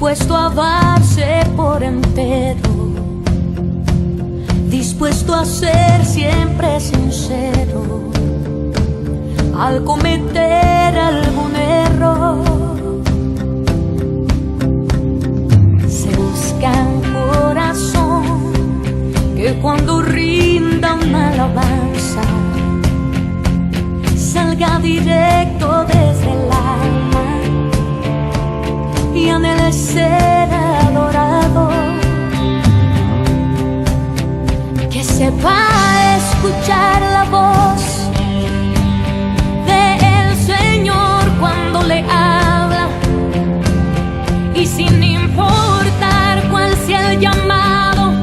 dispuesto a darse por entero, dispuesto a ser siempre sincero al cometer algún error. Se busca un corazón que cuando rinda una alabanza salga directo desde el alma y anhele ser adorado, que sepa escuchar la voz del Señor cuando le habla, y sin importar cuál sea el llamado,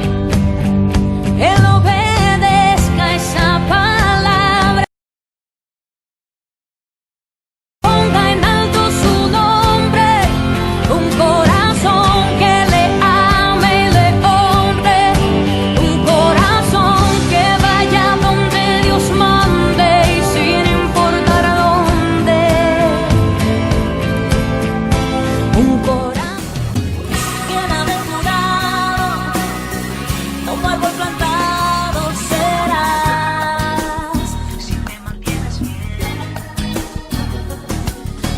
Él obedezca esa palabra. Ponga en alto su nombre, un corazón que le ame y le honre, un corazón que vaya donde Dios mande y sin importar dónde. Un corazón bienaventurado, como árbol plantado serás si te mantienes fiel.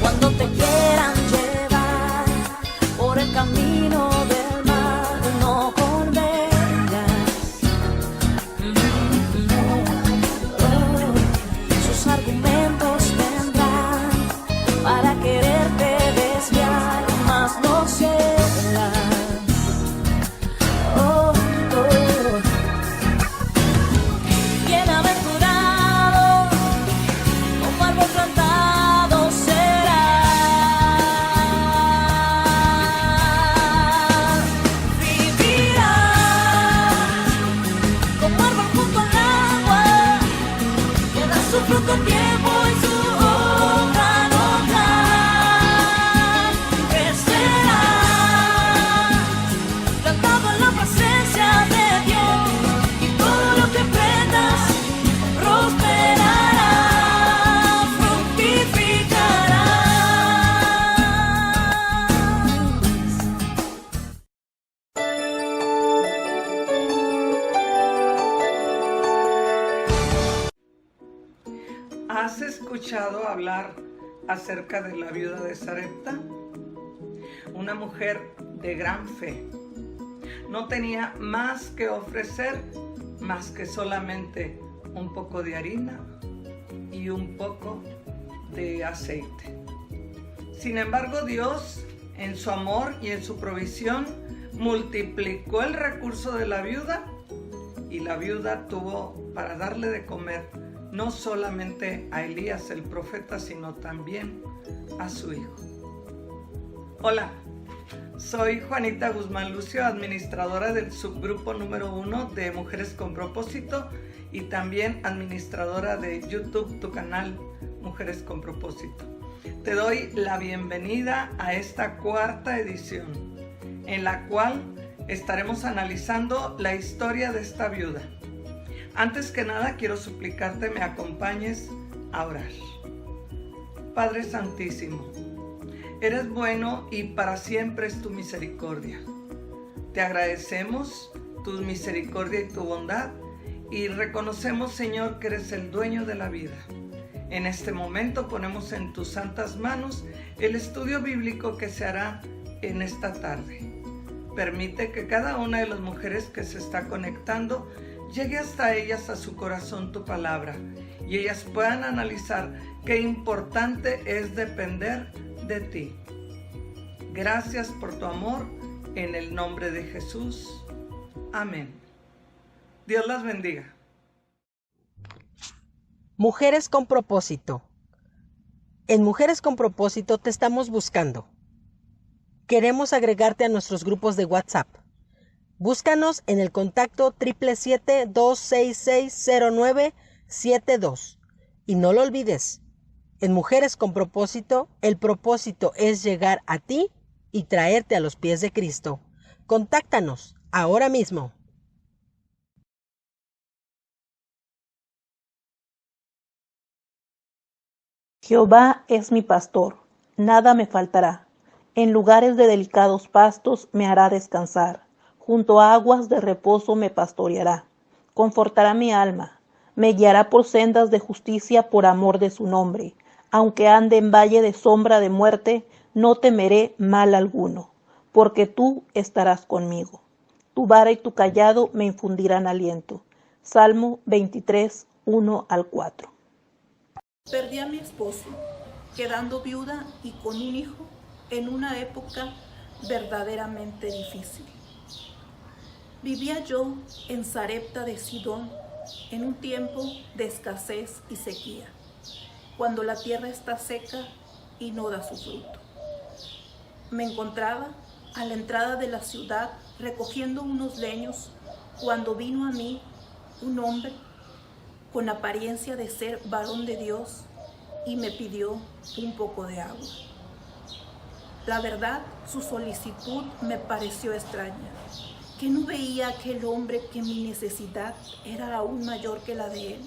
Cuando te quieran llevar por el camino del mal, no convengas. Sus argumentos tendrán para quererte desviar, mas no cedas. Bienaventurado, como árbol plantado serás. Vivirás como árbol junto al agua, que da su fruto a tiempo y su hoja no cae. Crecerás plantado en la presencia de Dios, y todo lo que emprendas prosperará, fructificarás. ¿Has escuchado hablar acerca de la viuda de Sarepta? Una mujer de gran fe. No tenía más que ofrecer, más que solamente un poco de harina y un poco de aceite. Sin embargo, Dios, en su amor y en su provisión, multiplicó el recurso de la viuda, y la viuda tuvo para darle de comer no solamente a Elías el profeta, sino también a su hijo. Hola, soy Juanita Guzmán Lucio, administradora del subgrupo número 1 de Mujeres con Propósito y también administradora de YouTube, tu canal Mujeres con Propósito. Te doy la bienvenida a esta cuarta edición, en la cual estaremos analizando la historia de esta viuda. Antes que nada, quiero suplicarte me acompañes a orar. Padre Santísimo, eres bueno y para siempre es tu misericordia. Te agradecemos tu misericordia y tu bondad, y reconocemos, Señor, que eres el dueño de la vida. En este momento ponemos en tus santas manos el estudio bíblico que se hará en esta tarde. Permite que cada una de las mujeres que se está conectando llegue hasta ellas, a su corazón, tu palabra, y ellas puedan analizar qué importante es depender de ti. Gracias por tu amor, en el nombre de Jesús. Amén. Dios las bendiga. Mujeres con Propósito. En Mujeres con Propósito te estamos buscando. Queremos agregarte a nuestros grupos de WhatsApp. Búscanos en el contacto 777-266-0972. Y no lo olvides, en Mujeres con Propósito, el propósito es llegar a ti y traerte a los pies de Cristo. Contáctanos ahora mismo. Jehová es mi pastor, nada me faltará. En lugares de delicados pastos me hará descansar, junto a aguas de reposo me pastoreará. Confortará mi alma, me guiará por sendas de justicia por amor de su nombre. Aunque ande en valle de sombra de muerte, no temeré mal alguno, porque tú estarás conmigo. Tu vara y tu cayado me infundirán aliento. Salmo 23, 1 al 4. Perdí a mi esposo, quedando viuda y con un hijo en una época verdaderamente difícil. Vivía yo en Sarepta de Sidón en un tiempo de escasez y sequía, cuando la tierra está seca y no da su fruto. Me encontraba a la entrada de la ciudad recogiendo unos leños cuando vino a mí un hombre con apariencia de ser varón de Dios y me pidió un poco de agua. La verdad, su solicitud me pareció extraña, que no veía aquel hombre que mi necesidad era aún mayor que la de él.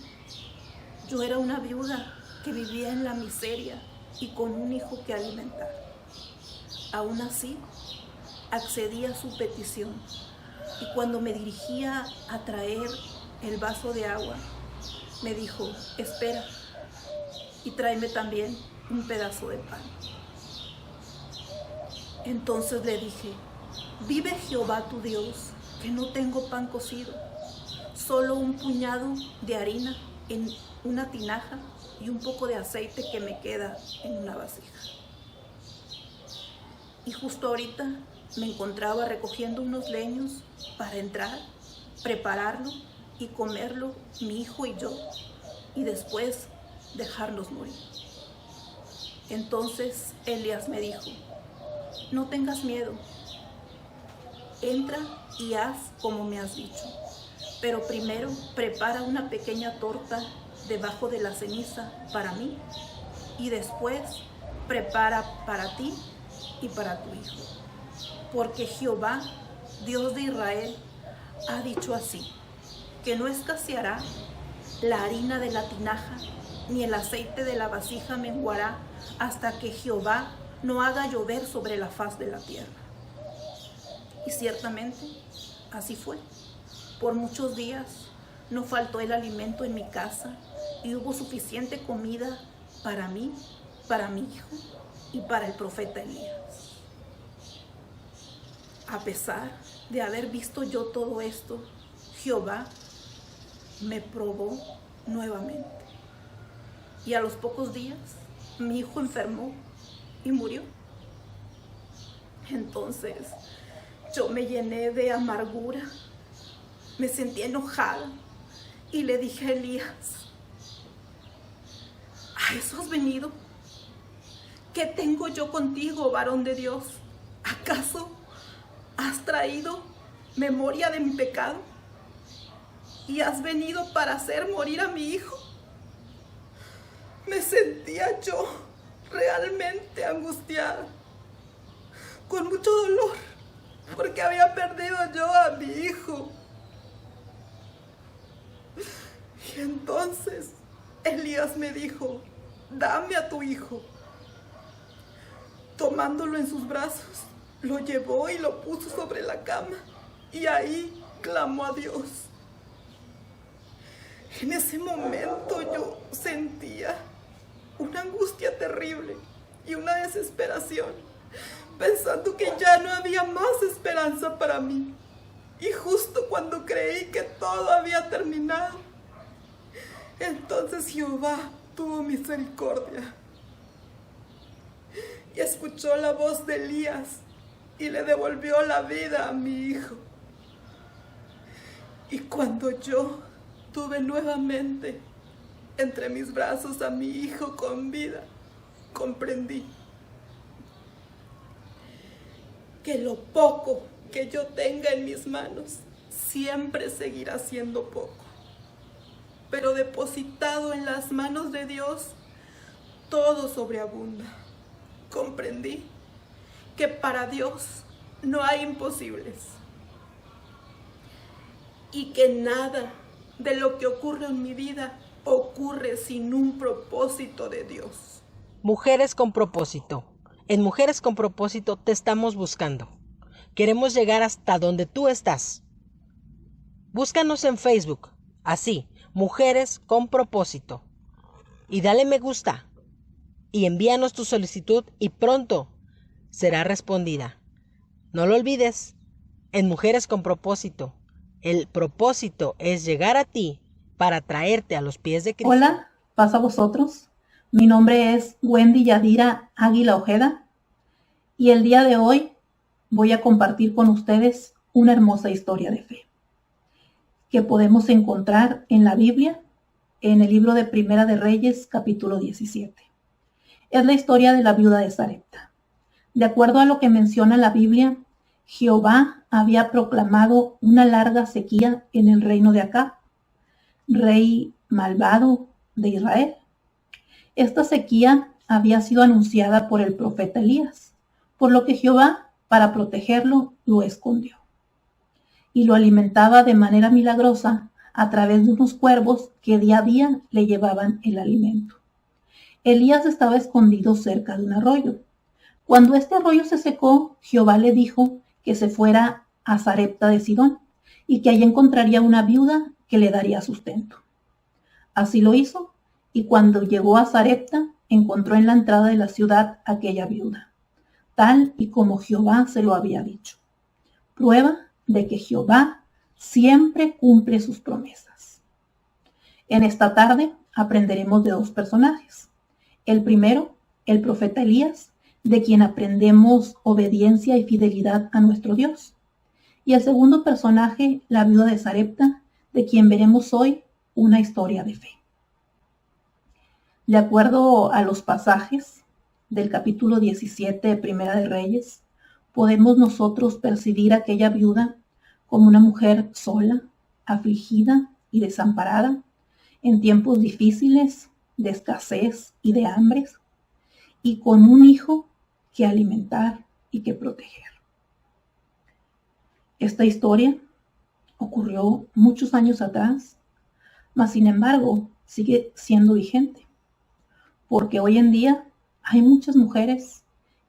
Yo era una viuda que vivía en la miseria y con un hijo que alimentar. Aún así, accedí a su petición y cuando me dirigía a traer el vaso de agua, me dijo: espera y tráeme también un pedazo de pan. Entonces le dije: vive Jehová tu Dios, que no tengo pan cocido, solo un puñado de harina en una tinaja y un poco de aceite que me queda en una vasija. Y justo ahorita me encontraba recogiendo unos leños para entrar, prepararlo y comerlo mi hijo y yo, y después dejarlos morir. Entonces Elías me dijo: no tengas miedo, entra y haz como me has dicho, pero primero prepara una pequeña torta debajo de la ceniza para mí y después prepara para ti y para tu hijo, porque Jehová, Dios de Israel, ha dicho así, que no escaseará la harina de la tinaja, ni el aceite de la vasija menguará, hasta que Jehová no haga llover sobre la faz de la tierra. Y ciertamente así fue. Por muchos días no faltó el alimento en mi casa y hubo suficiente comida para mí, para mi hijo y para el profeta Elías. A pesar de haber visto yo todo esto, Jehová me probó nuevamente. Y a los pocos días mi hijo enfermó y murió. Entonces yo me llené de amargura, me sentí enojada y le dije a Elías: ¿a eso has venido? ¿Qué tengo yo contigo, varón de Dios? ¿Acaso has traído memoria de mi pecado? ¿Y has venido para hacer morir a mi hijo? Me sentía yo realmente angustiada, con mucho dolor, porque había perdido yo a mi hijo. Y entonces Elías me dijo: dame a tu hijo. Tomándolo en sus brazos, lo llevó y lo puso sobre la cama, y ahí clamó a Dios. En ese momento yo sentía una angustia terrible y una desesperación, pensando que ya no había más esperanza para mí. Y justo cuando creí que todo había terminado, entonces Jehová tuvo misericordia y escuchó la voz de Elías y le devolvió la vida a mi hijo. Y cuando yo tuve nuevamente entre mis brazos a mi hijo con vida, comprendí que lo poco que yo tenga en mis manos siempre seguirá siendo poco, pero depositado en las manos de Dios, todo sobreabunda. Comprendí que para Dios no hay imposibles y que nada de lo que ocurre en mi vida ocurre sin un propósito de Dios. Mujeres con propósito. En Mujeres con Propósito te estamos buscando. Queremos llegar hasta donde tú estás. Búscanos en Facebook, así, Mujeres con Propósito. Y dale me gusta. Y envíanos tu solicitud y pronto será respondida. No lo olvides, en Mujeres con Propósito, el propósito es llegar a ti para traerte a los pies de Cristo. Hola, paz a vosotros. Mi nombre es Wendy Yadira Águila Ojeda y el día de hoy voy a compartir con ustedes una hermosa historia de fe que podemos encontrar en la Biblia, en el libro de Primera de Reyes, capítulo 17. Es la historia de la viuda de Sarepta. De acuerdo a lo que menciona la Biblia, Jehová había proclamado una larga sequía en el reino de Acab, rey malvado de Israel. Esta sequía había sido anunciada por el profeta Elías, por lo que Jehová, para protegerlo, lo escondió y lo alimentaba de manera milagrosa a través de unos cuervos que día a día le llevaban el alimento. Elías estaba escondido cerca de un arroyo. Cuando este arroyo se secó, Jehová le dijo que se fuera a Sarepta de Sidón y que allí encontraría una viuda que le daría sustento. Así lo hizo, y cuando llegó a Sarepta, encontró en la entrada de la ciudad aquella viuda, tal y como Jehová se lo había dicho. Prueba de que Jehová siempre cumple sus promesas. En esta tarde aprenderemos de dos personajes. El primero, el profeta Elías, de quien aprendemos obediencia y fidelidad a nuestro Dios. Y el segundo personaje, la viuda de Sarepta, de quien veremos hoy una historia de fe. De acuerdo a los pasajes del capítulo 17 de Primera de Reyes, podemos nosotros percibir a aquella viuda como una mujer sola, afligida y desamparada en tiempos difíciles, de escasez y de hambres, y con un hijo que alimentar y que proteger. Esta historia ocurrió muchos años atrás, mas sin embargo sigue siendo vigente, porque hoy en día hay muchas mujeres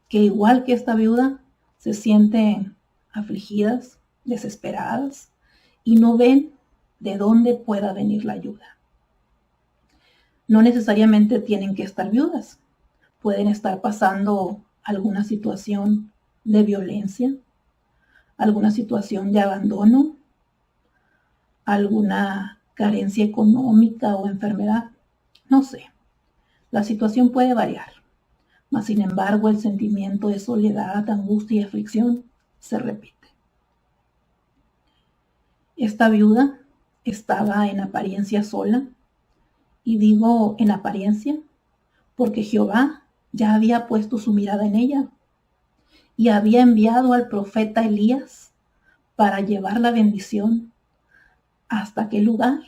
que, igual que esta viuda, se sienten afligidas, desesperadas y no ven de dónde pueda venir la ayuda. No necesariamente tienen que estar viudas, pueden estar pasando alguna situación de violencia, alguna situación de abandono, alguna carencia económica o enfermedad, no sé. La situación puede variar, mas sin embargo el sentimiento de soledad, angustia y aflicción se repite. Esta viuda estaba en apariencia sola, y digo en apariencia porque Jehová ya había puesto su mirada en ella y había enviado al profeta Elías para llevar la bendición hasta aquel lugar,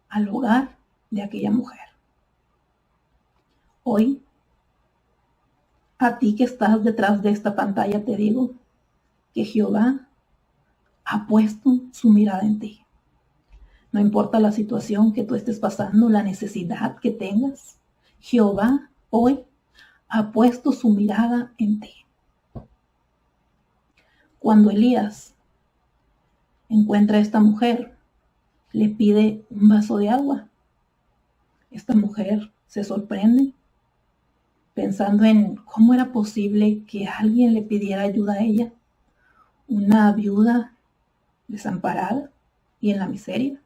al hogar de aquella mujer. Hoy, a ti que estás detrás de esta pantalla, te digo que Jehová ha puesto su mirada en ti. No importa la situación que tú estés pasando, la necesidad que tengas, Jehová hoy ha puesto su mirada en ti. Cuando Elías encuentra a esta mujer, le pide un vaso de agua. Esta mujer se sorprende, pensando en cómo era posible que alguien le pidiera ayuda a ella, una viuda desamparada y en la miseria,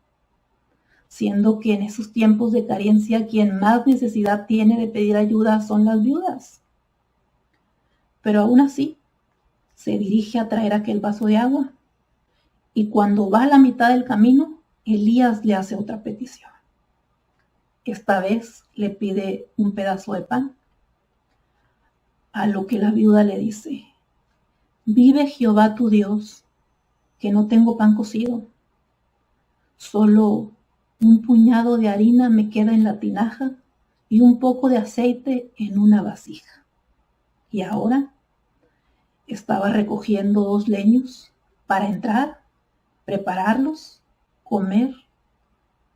siendo que en esos tiempos de carencia quien más necesidad tiene de pedir ayuda son las viudas. Pero aún así, se dirige a traer aquel vaso de agua, y cuando va a la mitad del camino, Elías le hace otra petición. Esta vez le pide un pedazo de pan, a lo que la viuda le dice: vive Jehová tu Dios, que no tengo pan cocido, solo un puñado de harina me queda en la tinaja y un poco de aceite en una vasija. Y ahora estaba recogiendo 2 leños para entrar, prepararlos, comer,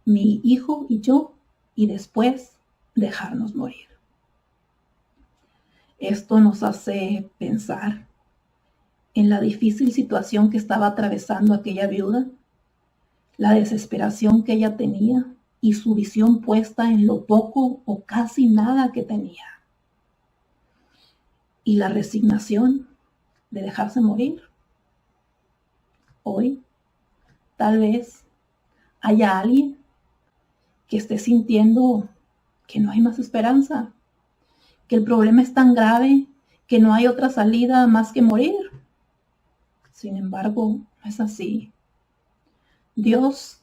mi hijo y yo, y después dejarnos morir. Esto nos hace pensar en la difícil situación que estaba atravesando aquella viuda, la desesperación que ella tenía y su visión puesta en lo poco o casi nada que tenía, y la resignación de dejarse morir. Hoy, tal vez, haya alguien que esté sintiendo que no hay más esperanza, que el problema es tan grave que no hay otra salida más que morir. Sin embargo, no es así. Dios,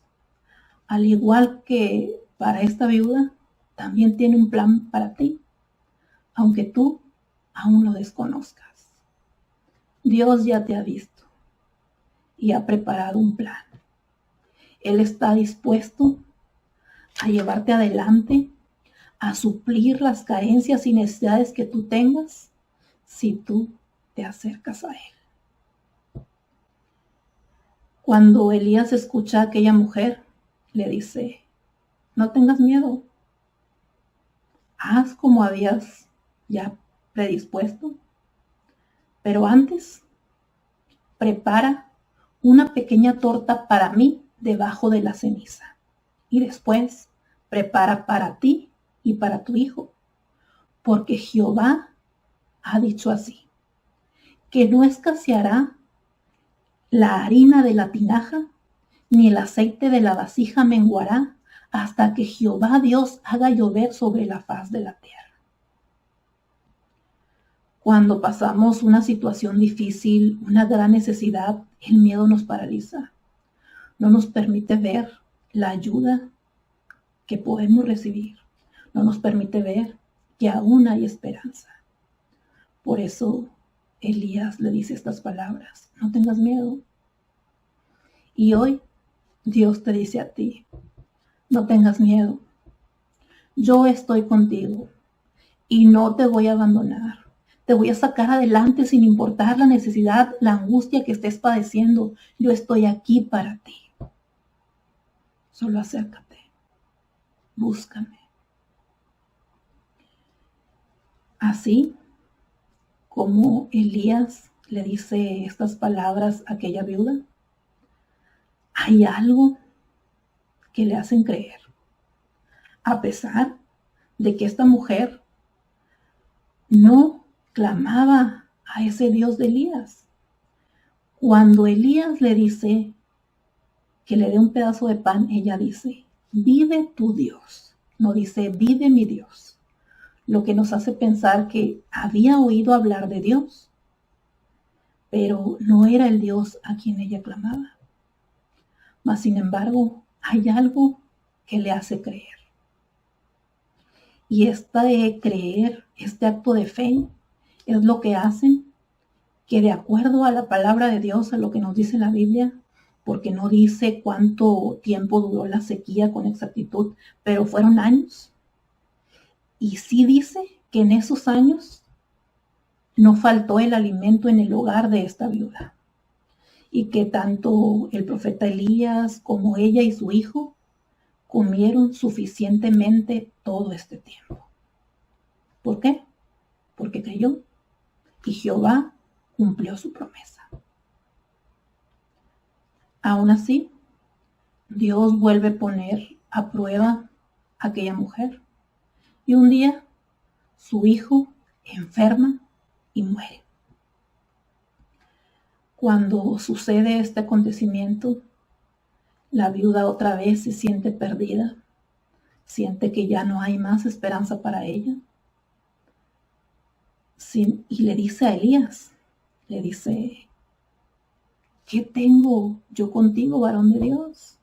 al igual que para esta viuda, también tiene un plan para ti, aunque tú aún lo desconozcas. Dios ya te ha visto y ha preparado un plan. Él está dispuesto a llevarte adelante, a suplir las carencias y necesidades que tú tengas si tú te acercas a Él. Cuando Elías escucha a aquella mujer, le dice: no tengas miedo, haz como habías ya predispuesto, pero antes prepara una pequeña torta para mí debajo de la ceniza, y después prepara para ti y para tu hijo, porque Jehová ha dicho así, que no escaseará la harina de la tinaja, ni el aceite de la vasija menguará, hasta que Jehová Dios haga llover sobre la faz de la tierra. Cuando pasamos una situación difícil, una gran necesidad, el miedo nos paraliza. No nos permite ver la ayuda que podemos recibir. No nos permite ver que aún hay esperanza. Por eso Elías le dice estas palabras: no tengas miedo. Y hoy Dios te dice a ti: no tengas miedo. Yo estoy contigo y no te voy a abandonar. Te voy a sacar adelante sin importar la necesidad, la angustia que estés padeciendo. Yo estoy aquí para ti. Solo acércate, búscame. Así como Elías le dice estas palabras a aquella viuda, hay algo que le hacen creer. A pesar de que esta mujer no clamaba a ese Dios de Elías. Cuando Elías le dice que le dé un pedazo de pan, ella dice: vive tu Dios. No dice: vive mi Dios. Lo que nos hace pensar que había oído hablar de Dios, pero no era el Dios a quien ella clamaba. Mas, sin embargo, hay algo que le hace creer. Y de creer, este acto de fe, es lo que hacen que, de acuerdo a la palabra de Dios, a lo que nos dice la Biblia, porque no dice cuánto tiempo duró la sequía con exactitud, pero fueron años. Y sí dice que en esos años no faltó el alimento en el hogar de esta viuda, y que tanto el profeta Elías como ella y su hijo comieron suficientemente todo este tiempo. ¿Por qué? Porque creyó y Jehová cumplió su promesa. Aún así, Dios vuelve a poner a prueba a aquella mujer, y un día su hijo enferma y muere. Cuando sucede este acontecimiento, la viuda otra vez se siente perdida, siente que ya no hay más esperanza para ella. Y le dice a Elías, le dice: ¿qué tengo yo contigo, varón de Dios?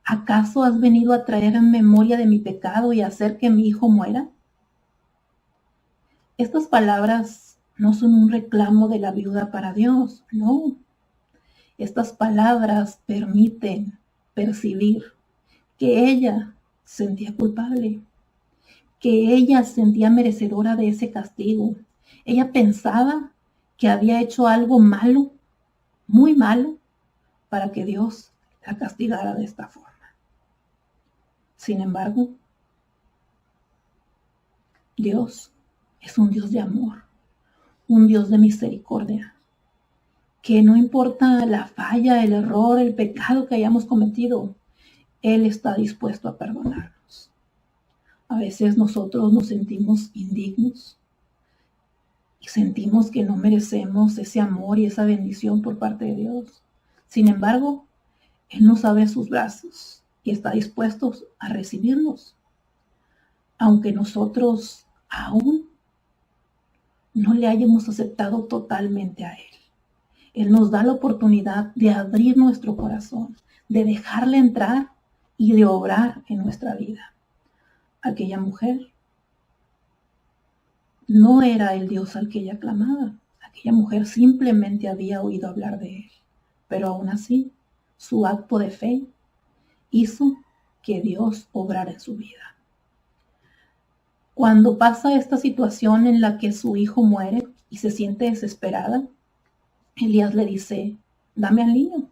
¿Acaso has venido a traer en memoria de mi pecado y a hacer que mi hijo muera? Estas palabras no son un reclamo de la viuda para Dios, no. Estas palabras permiten percibir que ella sentía culpable, que ella sentía merecedora de ese castigo. Ella pensaba que había hecho algo malo, muy malo, para que Dios la castigara de esta forma. Sin embargo, Dios es un Dios de amor, un Dios de misericordia, que no importa la falla, el error, el pecado que hayamos cometido, Él está dispuesto a perdonarnos. A veces nosotros nos sentimos indignos y sentimos que no merecemos ese amor y esa bendición por parte de Dios. Sin embargo, Él nos abre sus brazos y está dispuesto a recibirnos, aunque nosotros aún no le hayamos aceptado totalmente a Él. Él nos da la oportunidad de abrir nuestro corazón, de dejarle entrar y de obrar en nuestra vida. Aquella mujer no era el Dios al que ella clamaba. Aquella mujer simplemente había oído hablar de Él. Pero aún así, su acto de fe hizo que Dios obrara en su vida. Cuando pasa esta situación en la que su hijo muere y se siente desesperada, Elías le dice, dame al niño.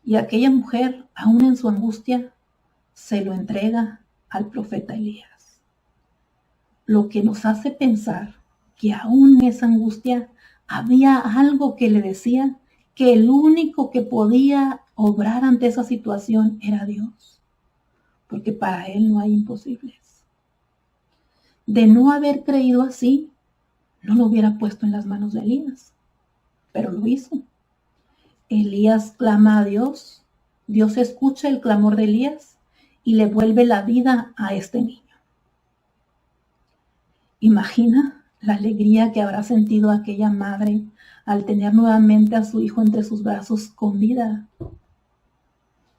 Y aquella mujer, aún en su angustia, se lo entrega al profeta Elías. Lo que nos hace pensar que aún en esa angustia había algo que le decía que el único que podía obrar ante esa situación era Dios, porque para Él no hay imposibles. De no haber creído así, no lo hubiera puesto en las manos de Elías, pero lo hizo. Elías clama a Dios, Dios escucha el clamor de Elías y le vuelve la vida a este niño. Imagina la alegría que habrá sentido aquella madre al tener nuevamente a su hijo entre sus brazos con vida.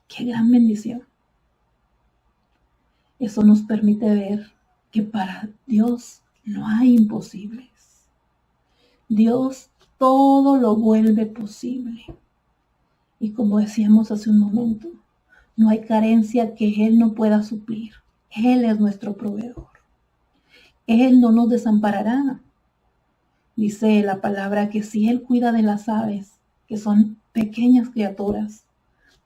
¡Qué gran bendición! Eso nos permite ver que para Dios no hay imposibles. Dios todo lo vuelve posible. Y como decíamos hace un momento, no hay carencia que Él no pueda suplir. Él es nuestro proveedor. Él no nos desamparará. Dice la palabra que si Él cuida de las aves, que son pequeñas criaturas,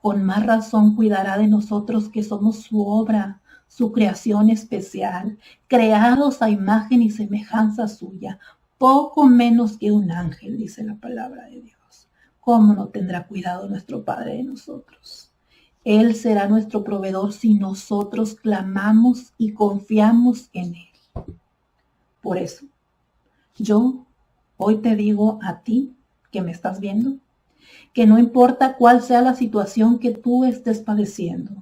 con más razón cuidará de nosotros que somos su obra, su creación especial, creados a imagen y semejanza suya, poco menos que un ángel, dice la palabra de Dios. ¿Cómo no tendrá cuidado nuestro Padre de nosotros? Él será nuestro proveedor si nosotros clamamos y confiamos en Él. Por eso, yo hoy te digo a ti que me estás viendo, que no importa cuál sea la situación que tú estés padeciendo,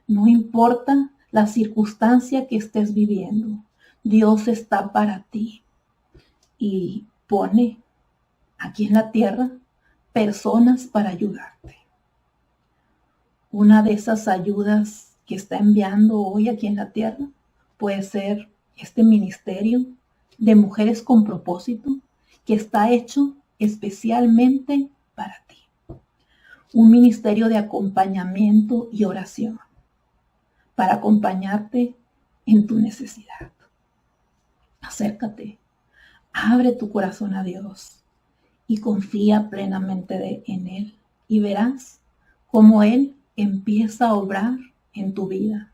no importa la circunstancia que estés viviendo, Dios está para ti y pone aquí en la tierra personas para ayudarte. Una de esas ayudas que está enviando hoy aquí en la tierra puede ser este ministerio de Mujeres con Propósito, que está hecho especialmente para ti. Un ministerio de acompañamiento y oración para acompañarte en tu necesidad. Acércate, abre tu corazón a Dios y confía plenamente en Él y verás cómo Él empieza a obrar en tu vida.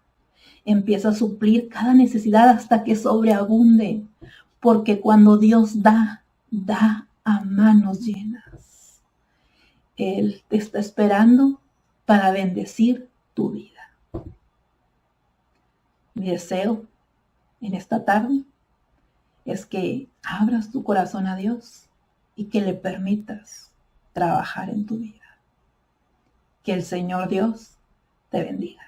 Empieza a suplir cada necesidad hasta que sobreabunde, porque cuando Dios da a manos llenas. Él te está esperando para bendecir tu vida. Mi deseo en esta tarde es que abras tu corazón a Dios y que le permitas trabajar en tu vida. Que el Señor Dios te bendiga.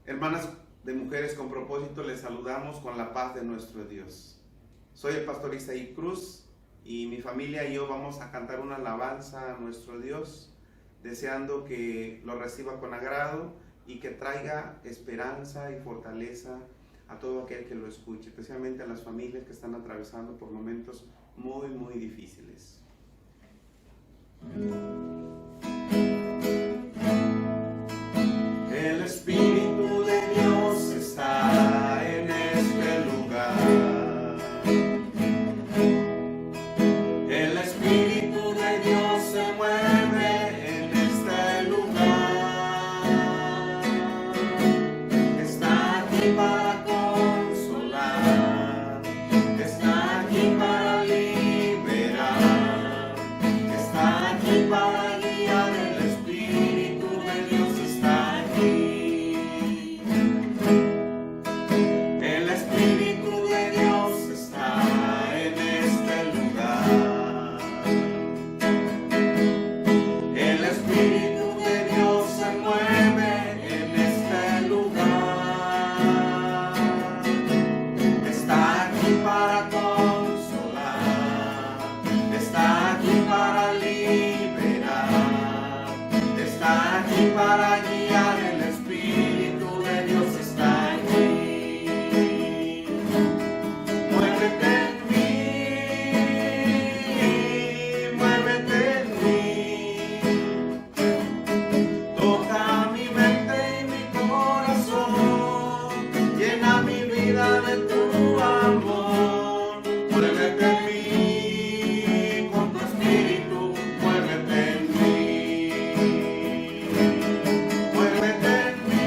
Hermanas de Mujeres con Propósito, les saludamos con la paz de nuestro Dios. Soy el pastor Isaí Cruz y mi familia y yo vamos a cantar una alabanza a nuestro Dios, deseando que lo reciba con agrado y que traiga esperanza y fortaleza a todo aquel que lo escuche, especialmente a las familias que están atravesando por momentos muy, muy difíciles. El Espíritu de Dios está en este lugar. para guiar, el Espíritu de Dios está aquí. Muévete en mí, muévete en mí. Toca mi mente y mi corazón, llena mi vida de tu amor. Muévete en mí, con tu espíritu, muévete en mí. Muévete en mí,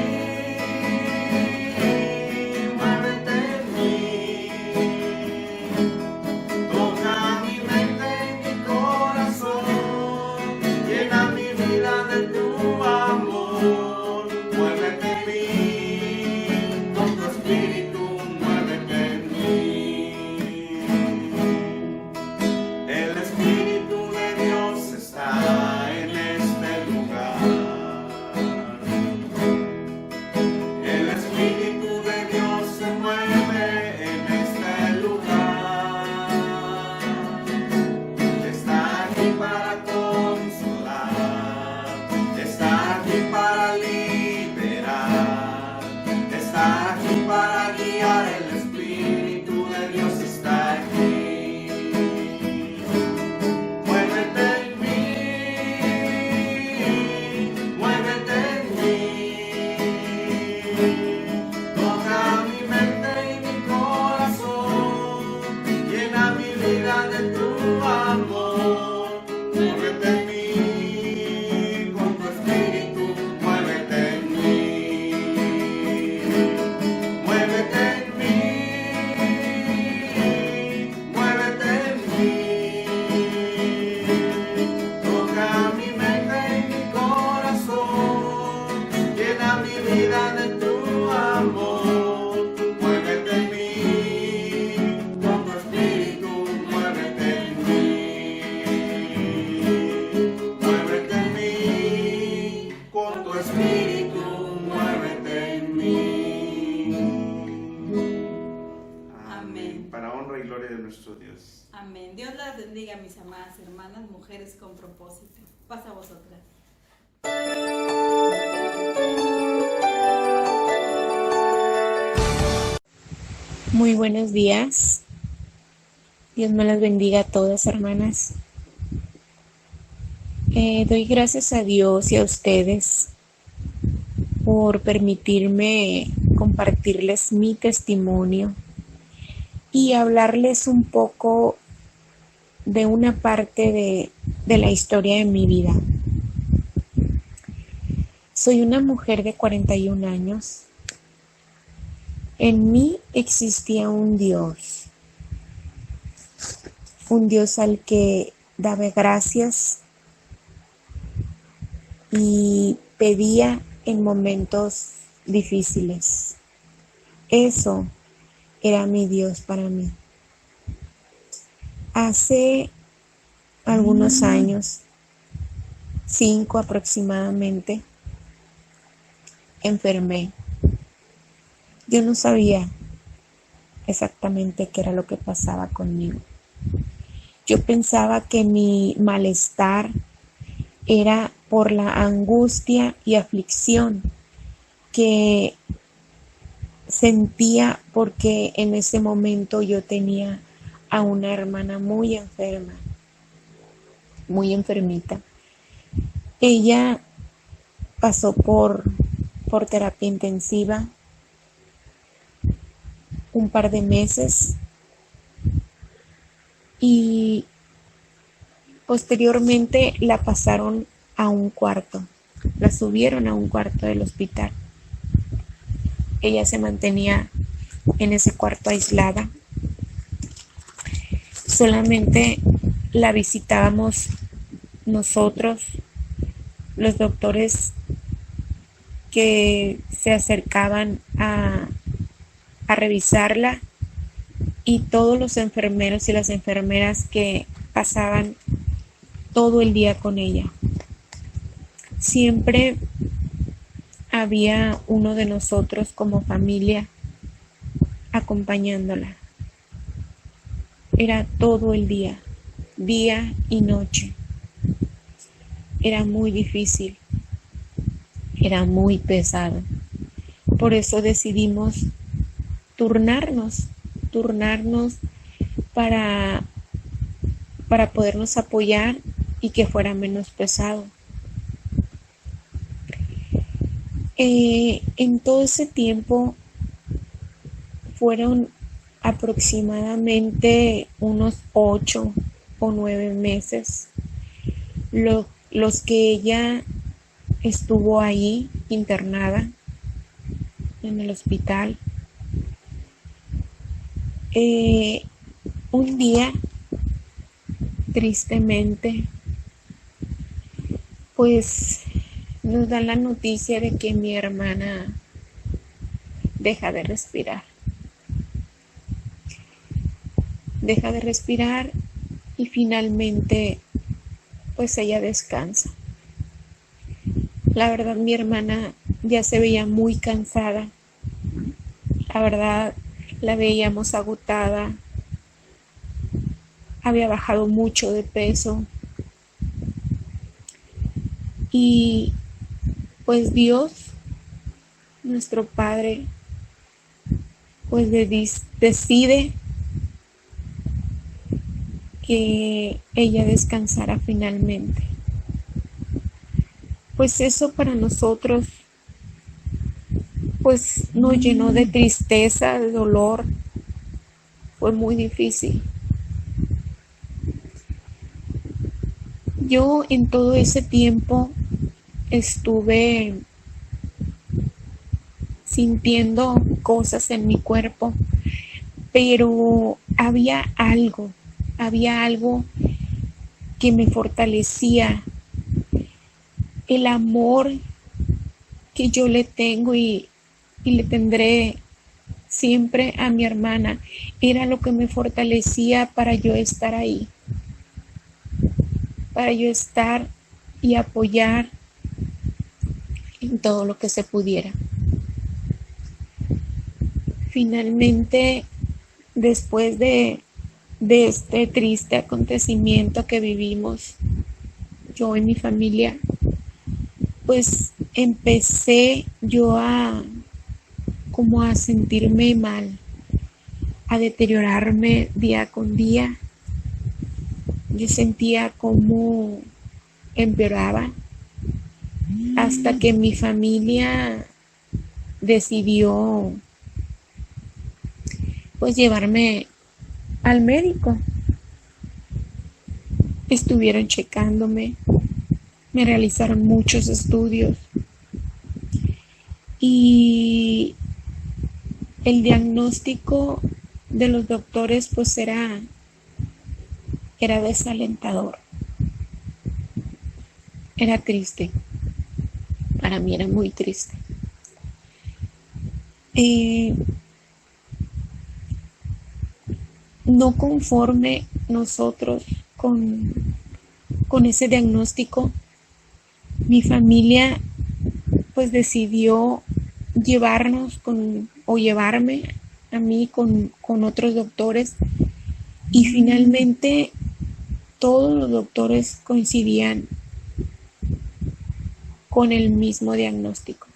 muévete en mí. Toca mi mente y mi corazón, llena mi vida de tu amor. Muévete en mí, con tu espíritu, muévete en mí. El Espíritu de Dios está en este lugar. El Espíritu de Dios se mueve en este lugar. Está aquí para consolar, está aquí para liberar, está aquí para guiar. El Espíritu de Dios está aquí. Muévete en mí, muévete en mí. Toca mi mente y mi corazón, llena mi vida de tu amor. Muévete en mí, con tu espíritu, muévete en mí. Muévete en mí, muévete en mí. Toca mi mente y mi corazón, llena mi vida de tu amor. Muévete en mí, con tu espíritu, muévete en mí. Muévete en mí, con tu espíritu, muévete en mí. Amén. Para honra y gloria de nuestro Dios. Amén. Dios las bendiga, mis amadas hermanas, mujeres con propósito. Pasa a vosotras. Muy buenos días. Dios me las bendiga a todas, hermanas. Doy gracias a Dios y a ustedes por permitirme compartirles mi testimonio y hablarles un poco de una parte de la historia de mi vida. Soy una mujer de 41 años. En mí existía un Dios al que daba gracias y pedía en momentos difíciles. Eso era mi Dios para mí. Hace algunos años, 5 aproximadamente, enfermé. Yo no sabía exactamente qué era lo que pasaba conmigo. Yo pensaba que mi malestar era por la angustia y aflicción que sentía porque en ese momento yo tenía a una hermana muy enferma, muy enfermita. Ella pasó por terapia intensiva un par de meses y posteriormente la pasaron a un cuarto, la subieron a un cuarto del hospital. Ella se mantenía en ese cuarto aislada. Solamente la visitábamos nosotros, los doctores que se acercaban a revisarla y todos los enfermeros y las enfermeras que pasaban todo el día con ella. Siempre había uno de nosotros como familia acompañándola. Era todo el día, día y noche. Era muy difícil. era muy pesado. Por eso decidimos turnarnos para podernos apoyar y que fuera menos pesado. En todo ese tiempo fueron aproximadamente unos 8 o 9 meses los que ella estuvo ahí internada en el hospital. Un día, tristemente, pues nos dan la noticia de que mi hermana deja de respirar. Deja de respirar y finalmente pues ella descansa. La verdad, mi hermana ya se veía muy cansada. La verdad, la veíamos agotada. Había bajado mucho de peso. Y pues Dios, nuestro Padre, pues decide que ella descansara finalmente. Pues eso para nosotros pues nos llenó de tristeza, de dolor. Fue muy difícil. Yo en todo ese tiempo estuve sintiendo cosas en mi cuerpo, pero había algo que me fortalecía. El amor que yo le tengo y le tendré siempre a mi hermana era lo que me fortalecía para yo estar ahí, para yo estar y apoyar en todo lo que se pudiera. Finalmente, después de este triste acontecimiento que vivimos, yo y mi familia, pues empecé yo a sentirme mal, a deteriorarme día con día. Yo sentía cómo empeoraba hasta que mi familia decidió pues llevarme al médico. Estuvieron checándome, me realizaron muchos estudios y el diagnóstico de los doctores pues era desalentador. Era triste. Para mí era muy triste. No conforme nosotros con ese diagnóstico, mi familia pues decidió llevarme a mí con otros doctores y finalmente todos los doctores coincidían con el mismo diagnóstico.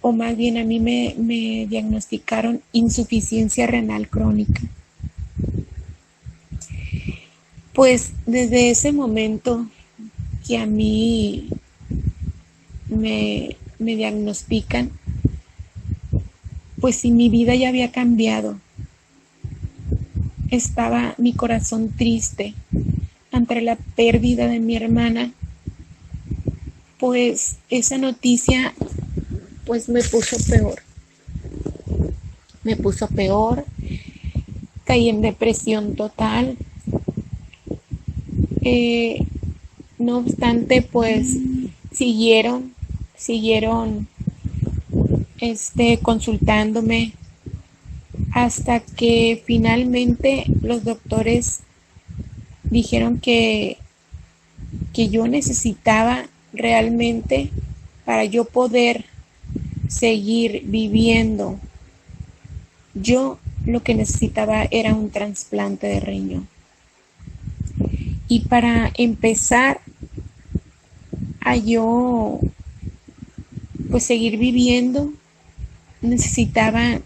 O más bien a mí me diagnosticaron insuficiencia renal crónica. Pues desde ese momento que a mí me diagnostican, pues si mi vida ya había cambiado, estaba mi corazón triste ante la pérdida de mi hermana, pues esa noticia pues me puso peor, caí en depresión total. No obstante, pues siguieron consultándome hasta que finalmente los doctores dijeron que yo necesitaba realmente, para yo poder seguir viviendo, yo lo que necesitaba era un trasplante de riñón. Y para empezar a yo pues seguir viviendo, necesitaba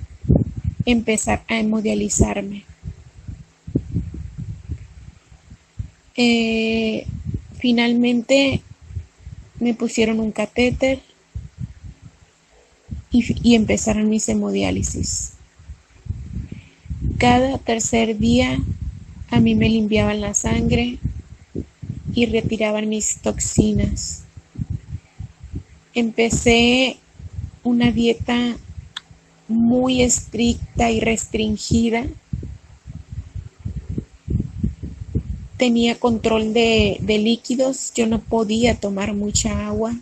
empezar a hemodializarme. Finalmente me pusieron un catéter y empezaron mis hemodiálisis. Cada tercer día a mí me limpiaban la sangre y retiraban mis toxinas. Empecé una dieta muy estricta y restringida. Tenía control de líquidos, yo no podía tomar mucha agua.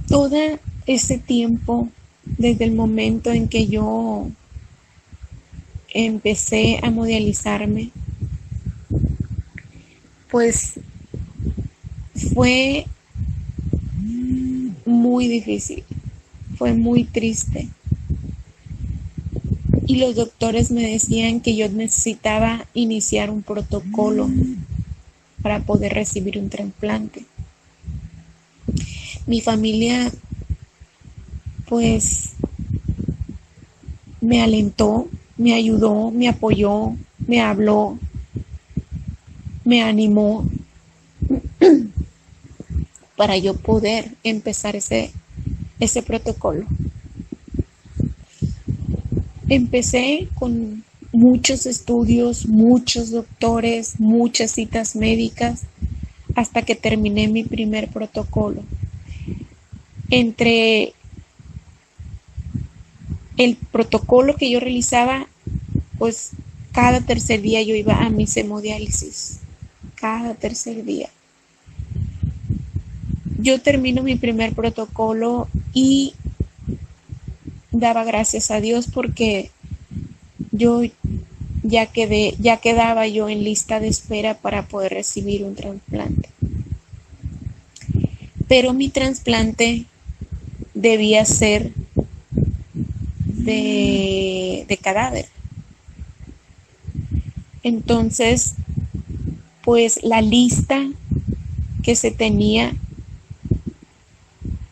Todo ese tiempo, desde el momento en que yo empecé a hemodializarme, pues fue muy difícil, fue muy triste. Y los doctores me decían que yo necesitaba iniciar un protocolo para poder recibir un trasplante. Mi familia, pues, me alentó, me ayudó, me apoyó, me habló, me animó para yo poder empezar ese protocolo. Empecé con muchos estudios, muchos doctores, muchas citas médicas, hasta que terminé mi primer protocolo. Entre el protocolo que yo realizaba, pues cada tercer día yo iba a mis hemodiálisis, cada tercer día. Yo termino mi primer protocolo y daba gracias a Dios porque yo ya quedaba yo en lista de espera para poder recibir un trasplante. Pero mi trasplante debía ser de cadáver. Entonces, pues la lista que se tenía,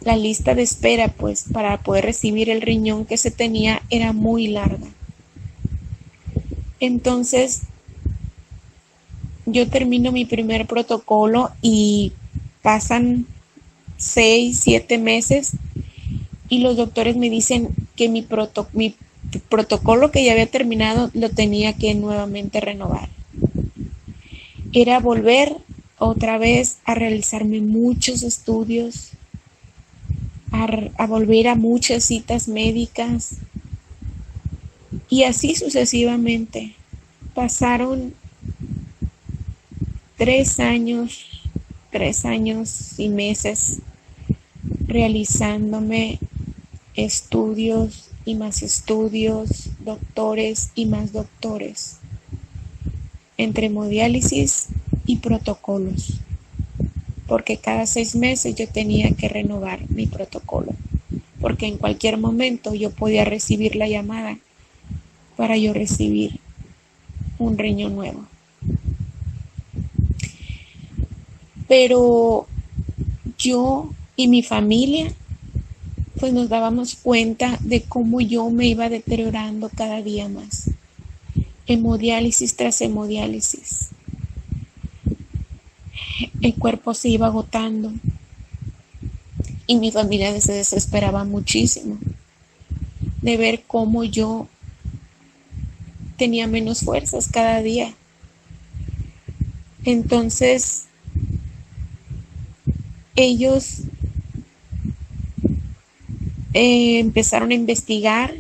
la lista de espera, pues para poder recibir el riñón que se tenía era muy larga. Entonces, yo termino mi primer protocolo y pasan 6, 7 meses y los doctores me dicen que mi protocolo que ya había terminado lo tenía que nuevamente renovar. Era volver otra vez a realizarme muchos estudios, a volver a muchas citas médicas y así sucesivamente. Pasaron 3 años y meses realizándome estudios y más estudios, doctores y más doctores, entre hemodiálisis y protocolos, porque cada 6 meses yo tenía que renovar mi protocolo, porque en cualquier momento yo podía recibir la llamada para yo recibir un riñón nuevo. Pero yo y mi familia pues nos dábamos cuenta de cómo yo me iba deteriorando cada día más, hemodiálisis tras hemodiálisis. El cuerpo se iba agotando y mi familia se desesperaba muchísimo de ver cómo yo tenía menos fuerzas cada día. Entonces, ellos empezaron a investigar,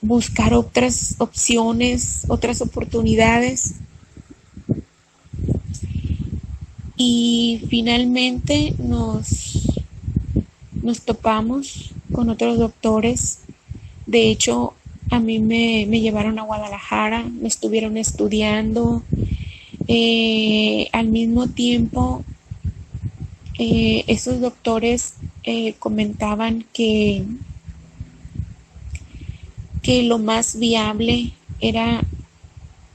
buscar otras opciones, otras oportunidades. Y finalmente nos topamos con otros doctores. De hecho, a mí me llevaron a Guadalajara, me estuvieron estudiando. Al mismo tiempo, esos doctores comentaban que lo más viable era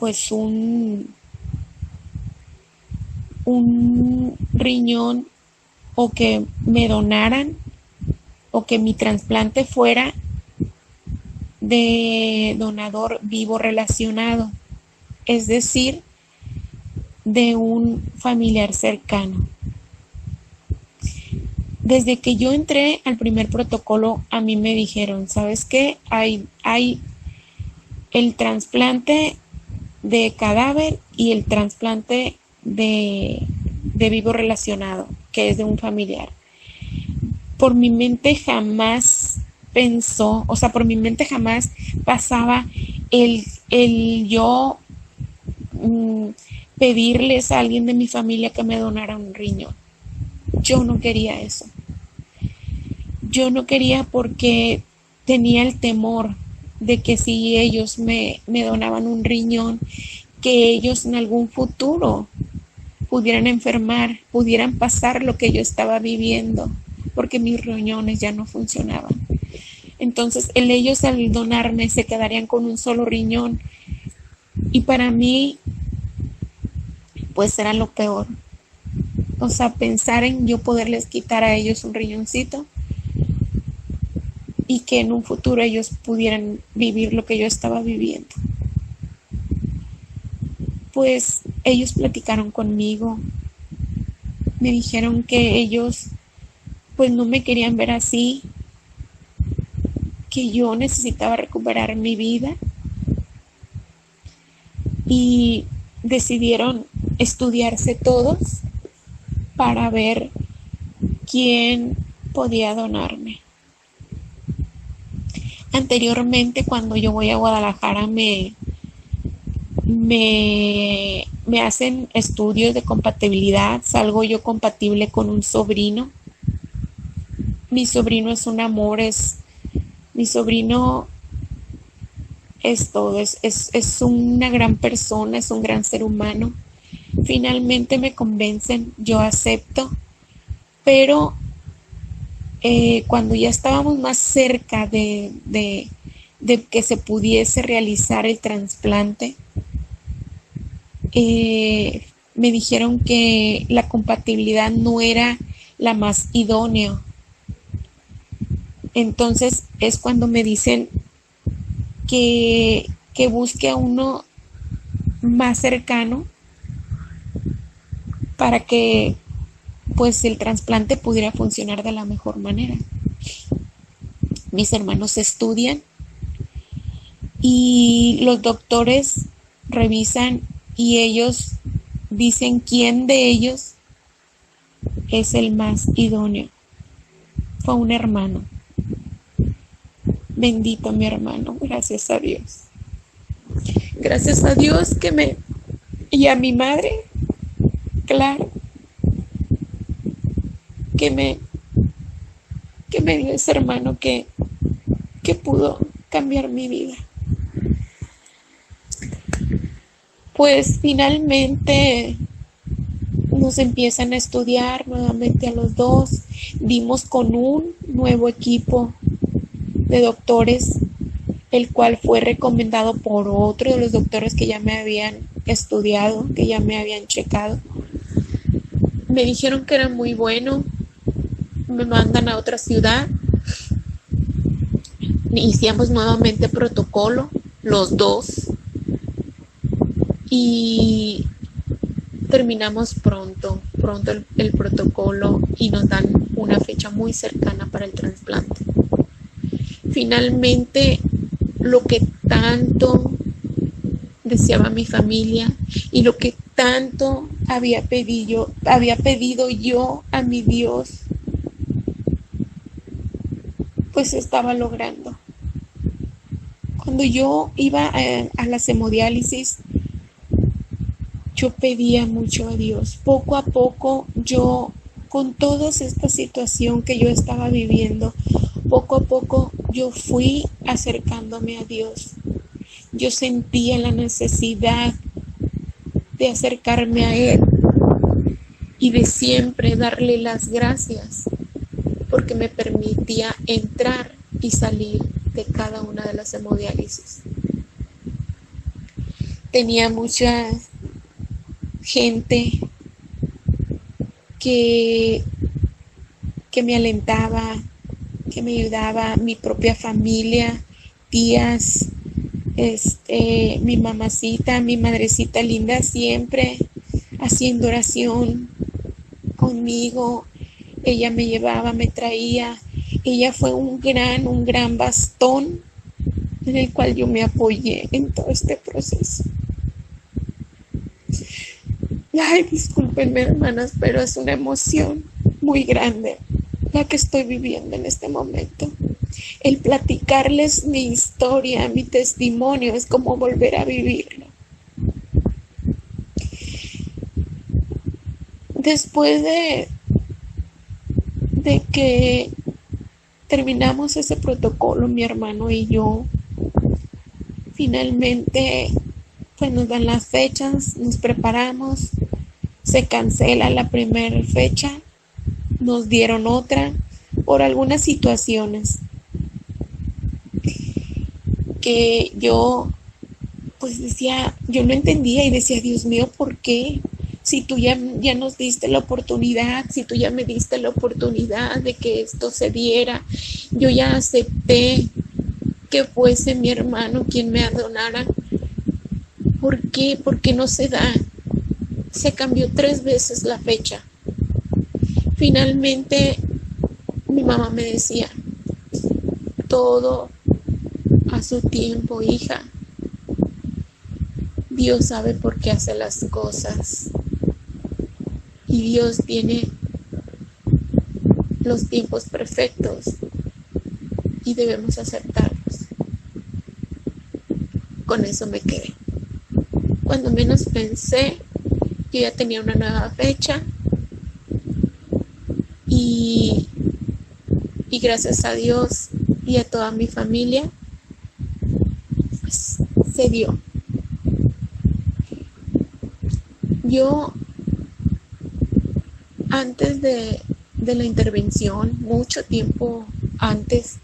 pues un un riñón o que me donaran o que mi trasplante fuera de donador vivo relacionado, es decir, de un familiar cercano. Desde que yo entré al primer protocolo, a mí me dijeron, ¿sabes qué? Hay el trasplante de cadáver y el trasplante de vivo relacionado, que es de un familiar. Por mi mente jamás por mi mente jamás pasaba el yo pedirles a alguien de mi familia que me donara un riñón. Yo no quería eso. Yo no quería porque tenía el temor de que si ellos me donaban un riñón, que ellos en algún futuro pudieran enfermar, pudieran pasar lo que yo estaba viviendo, porque mis riñones ya no funcionaban. Entonces, ellos al donarme se quedarían con un solo riñón y para mí, pues era lo peor. O sea, pensar en yo poderles quitar a ellos un riñoncito y que en un futuro ellos pudieran vivir lo que yo estaba viviendo. Pues ellos platicaron conmigo, me dijeron que ellos pues no me querían ver así, que yo necesitaba recuperar mi vida y decidieron estudiarse todos para ver quién podía donarme. Anteriormente, cuando yo voy a Guadalajara, me hacen estudios de compatibilidad. Salgo yo compatible con un sobrino. Mi sobrino es un amor, mi sobrino es todo, es una gran persona, es un gran ser humano. Finalmente me convencen, yo acepto, pero cuando ya estábamos más cerca de que se pudiese realizar el trasplante, me dijeron que la compatibilidad no era la más idónea. Entonces es cuando me dicen que busque a uno más cercano para que pues el trasplante pudiera funcionar de la mejor manera. Mis hermanos estudian y los doctores revisan y ellos dicen quién de ellos es el más idóneo. Fue un hermano. Bendito mi hermano, gracias a Dios. Gracias a Dios y a mi madre, claro, que me dio ese hermano que pudo cambiar mi vida. Pues finalmente nos empiezan a estudiar nuevamente a los dos. Dimos con un nuevo equipo de doctores, el cual fue recomendado por otro de los doctores que ya me habían estudiado, que ya me habían checado. Me dijeron que era muy bueno, me mandan a otra ciudad, iniciamos nuevamente protocolo, los dos, y terminamos pronto el protocolo y nos dan una fecha muy cercana para el trasplante. Finalmente, lo que tanto deseaba mi familia y lo que tanto había pedido yo a mi Dios, pues estaba logrando. Cuando yo iba a la hemodiálisis, yo pedía mucho a Dios. Poco a poco yo, con toda esta situación que yo estaba viviendo, poco a poco yo fui acercándome a Dios. Yo sentía la necesidad de acercarme a Él y de siempre darle las gracias porque me permitía entrar y salir de cada una de las hemodiálisis. Tenía mucha gente que me alentaba, que me ayudaba, mi propia familia, tías, mi mamacita, mi madrecita linda, siempre haciendo oración conmigo. Ella me llevaba, me traía. Ella fue un gran bastón en el cual yo me apoyé en todo este proceso. Ay, discúlpenme, hermanas, pero es una emoción muy grande la que estoy viviendo en este momento. El platicarles mi historia, mi testimonio, es como volver a vivirlo. Después de que terminamos ese protocolo, mi hermano y yo, finalmente pues nos dan las fechas, nos preparamos, se cancela la primera fecha, nos dieron otra por algunas situaciones que yo pues decía, yo no entendía y decía, Dios mío, ¿por qué? Si tú ya nos diste la oportunidad, si tú ya me diste la oportunidad de que esto se diera, yo ya acepté que fuese mi hermano quien me donara. ¿Por qué? ¿Por qué no se da? Se cambió 3 veces la fecha. Finalmente, mi mamá me decía, todo a su tiempo, hija. Dios sabe por qué hace las cosas. Y Dios tiene los tiempos perfectos y debemos aceptarlos. Con eso me quedé. Cuando menos pensé, yo ya tenía una nueva fecha y gracias a Dios y a toda mi familia, pues se dio. Yo, antes de la intervención, mucho tiempo antes,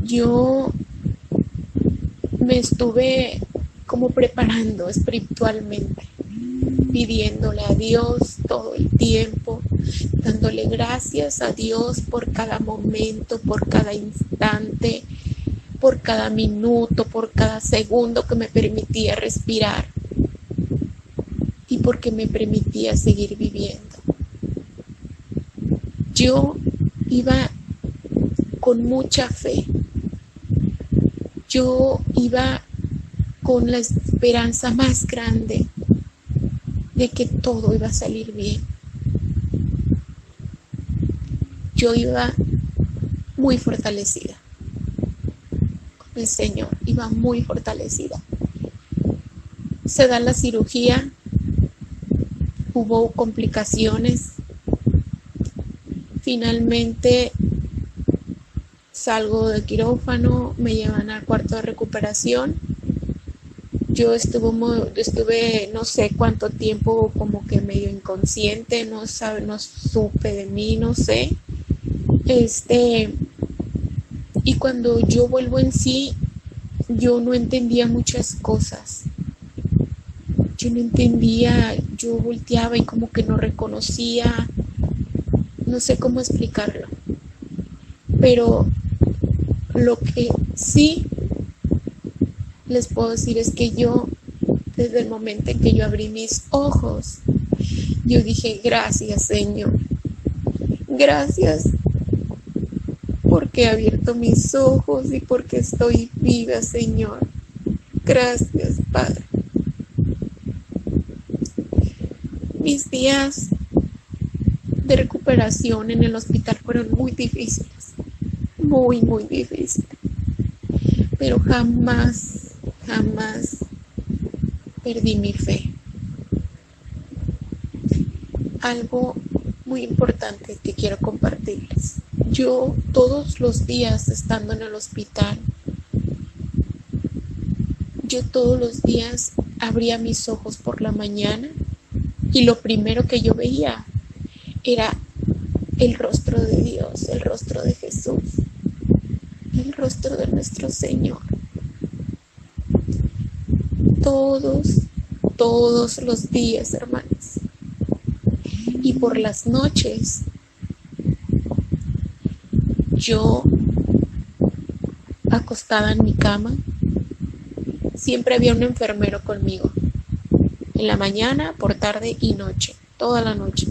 yo me estuve como preparando espiritualmente, pidiéndole a Dios todo el tiempo, dándole gracias a Dios por cada momento, por cada instante, por cada minuto, por cada segundo que me permitía respirar y porque me permitía seguir viviendo. Yo iba con mucha fe. Yo iba con la esperanza más grande de que todo iba a salir bien. Yo iba muy fortalecida con el Señor, iba muy fortalecida. Se da la cirugía, hubo complicaciones. Finalmente salgo del quirófano, me llevan al cuarto de recuperación. Yo estuve no sé cuánto tiempo como que medio inconsciente, no supe de mí, no sé. Y cuando yo vuelvo en sí, yo no entendía muchas cosas. Yo no entendía, yo volteaba y como que no reconocía, no sé cómo explicarlo. Pero lo que sí les puedo decir es que yo, desde el momento en que yo abrí mis ojos, yo dije, gracias, Señor. Gracias porque he abierto mis ojos y porque estoy viva, Señor. Gracias, Padre. Mis días de recuperación en el hospital fueron muy difíciles, muy difíciles. Pero jamás perdí mi fe. Algo muy importante que quiero compartirles. Yo todos los días estando en el hospital, yo todos los días abría mis ojos por la mañana y lo primero que yo veía era el rostro de Dios, el rostro de Jesús, el rostro de nuestro Señor. Todos los días, hermanos. Y por las noches yo, acostada en mi cama, siempre había un enfermero conmigo. En la mañana, por tarde y noche, toda la noche.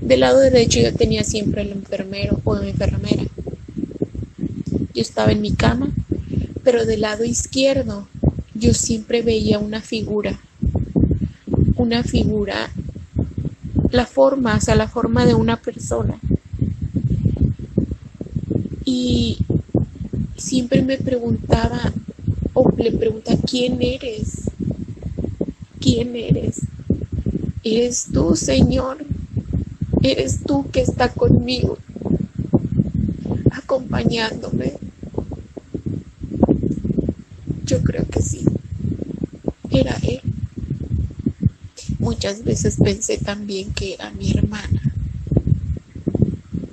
Del lado derecho yo tenía siempre el enfermero o enfermera. Yo estaba en mi cama, pero del lado izquierdo yo siempre veía una figura, la forma de una persona. Y siempre me preguntaba, o le preguntaba, ¿quién eres? ¿Quién eres? ¿Eres tú, Señor? ¿Eres tú que está conmigo, acompañándome? Yo creo que sí, era Él. Muchas veces pensé también que era mi hermana.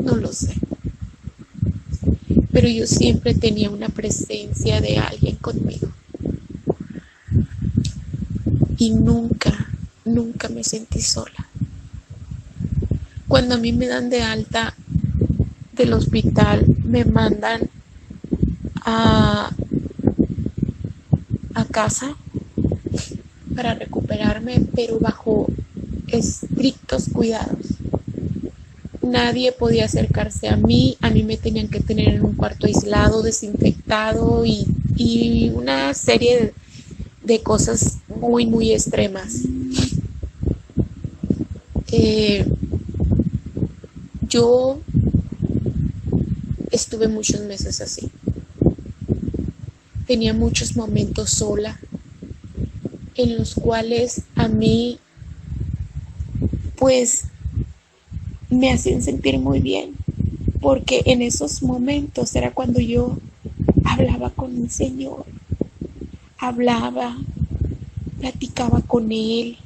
No lo sé. Pero yo siempre tenía una presencia de alguien conmigo. Y nunca me sentí sola. Cuando a mí me dan de alta del hospital, me mandan a casa para recuperarme, pero bajo estrictos cuidados. Nadie podía acercarse a mí me tenían que tener en un cuarto aislado, desinfectado y una serie de cosas muy, muy extremas. Yo estuve muchos meses así. Tenía muchos momentos sola, en los cuales a mí, pues, me hacían sentir muy bien, porque en esos momentos era cuando yo hablaba con el Señor, platicaba con Él,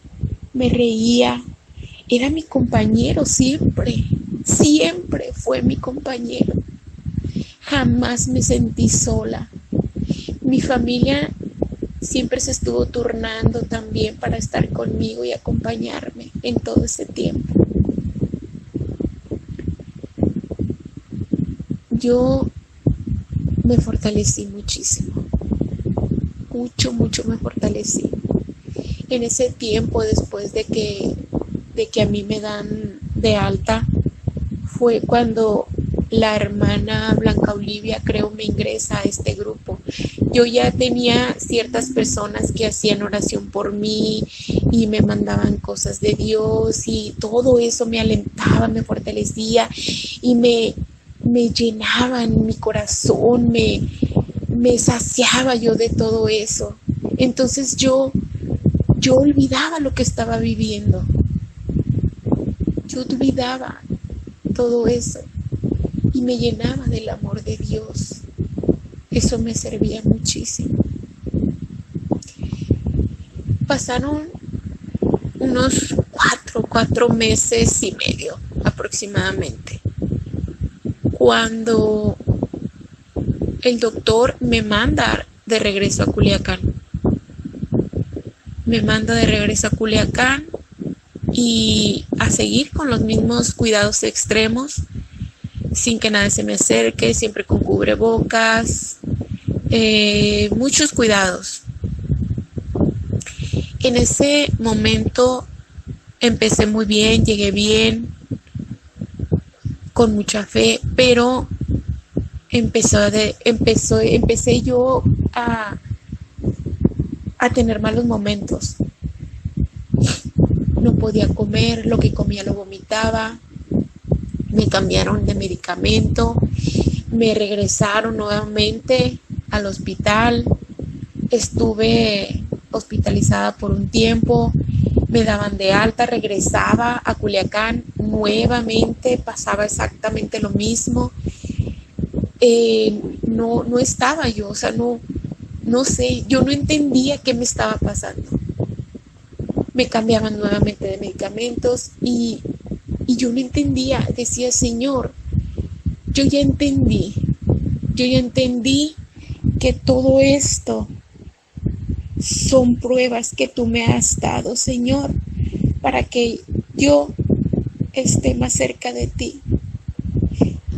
me reía, era mi compañero siempre fue mi compañero, jamás me sentí sola. Mi familia siempre se estuvo turnando también para estar conmigo y acompañarme en todo ese tiempo. Yo me fortalecí muchísimo, mucho me fortalecí. En ese tiempo, después de que a mí me dan de alta, fue cuando la hermana Blanca Olivia, creo, me ingresa a este grupo. Yo ya tenía ciertas personas que hacían oración por mí y me mandaban cosas de Dios y todo eso me alentaba, me fortalecía y me llenaba en mi corazón, me saciaba yo de todo eso. Entonces yo olvidaba lo que estaba viviendo. Yo olvidaba todo eso y me llenaba del amor de Dios. Eso me servía muchísimo. Pasaron unos 4 meses y medio aproximadamente, cuando el doctor me manda de regreso a Culiacán. Y a seguir con los mismos cuidados extremos, sin que nadie se me acerque, siempre con cubrebocas, muchos cuidados. En ese momento empecé muy bien, llegué bien, con mucha fe, pero empecé yo a tener malos momentos. No podía comer, lo que comía lo vomitaba, me cambiaron de medicamento, me regresaron nuevamente al hospital, estuve hospitalizada por un tiempo, me daban de alta, regresaba a Culiacán, nuevamente pasaba exactamente lo mismo. No estaba yo, o sea, no sé, yo no entendía qué me estaba pasando. Me cambiaban nuevamente de medicamentos y yo no entendía. Decía, Señor, yo ya entendí que todo esto son pruebas que tú me has dado, Señor, para que yo esté más cerca de ti.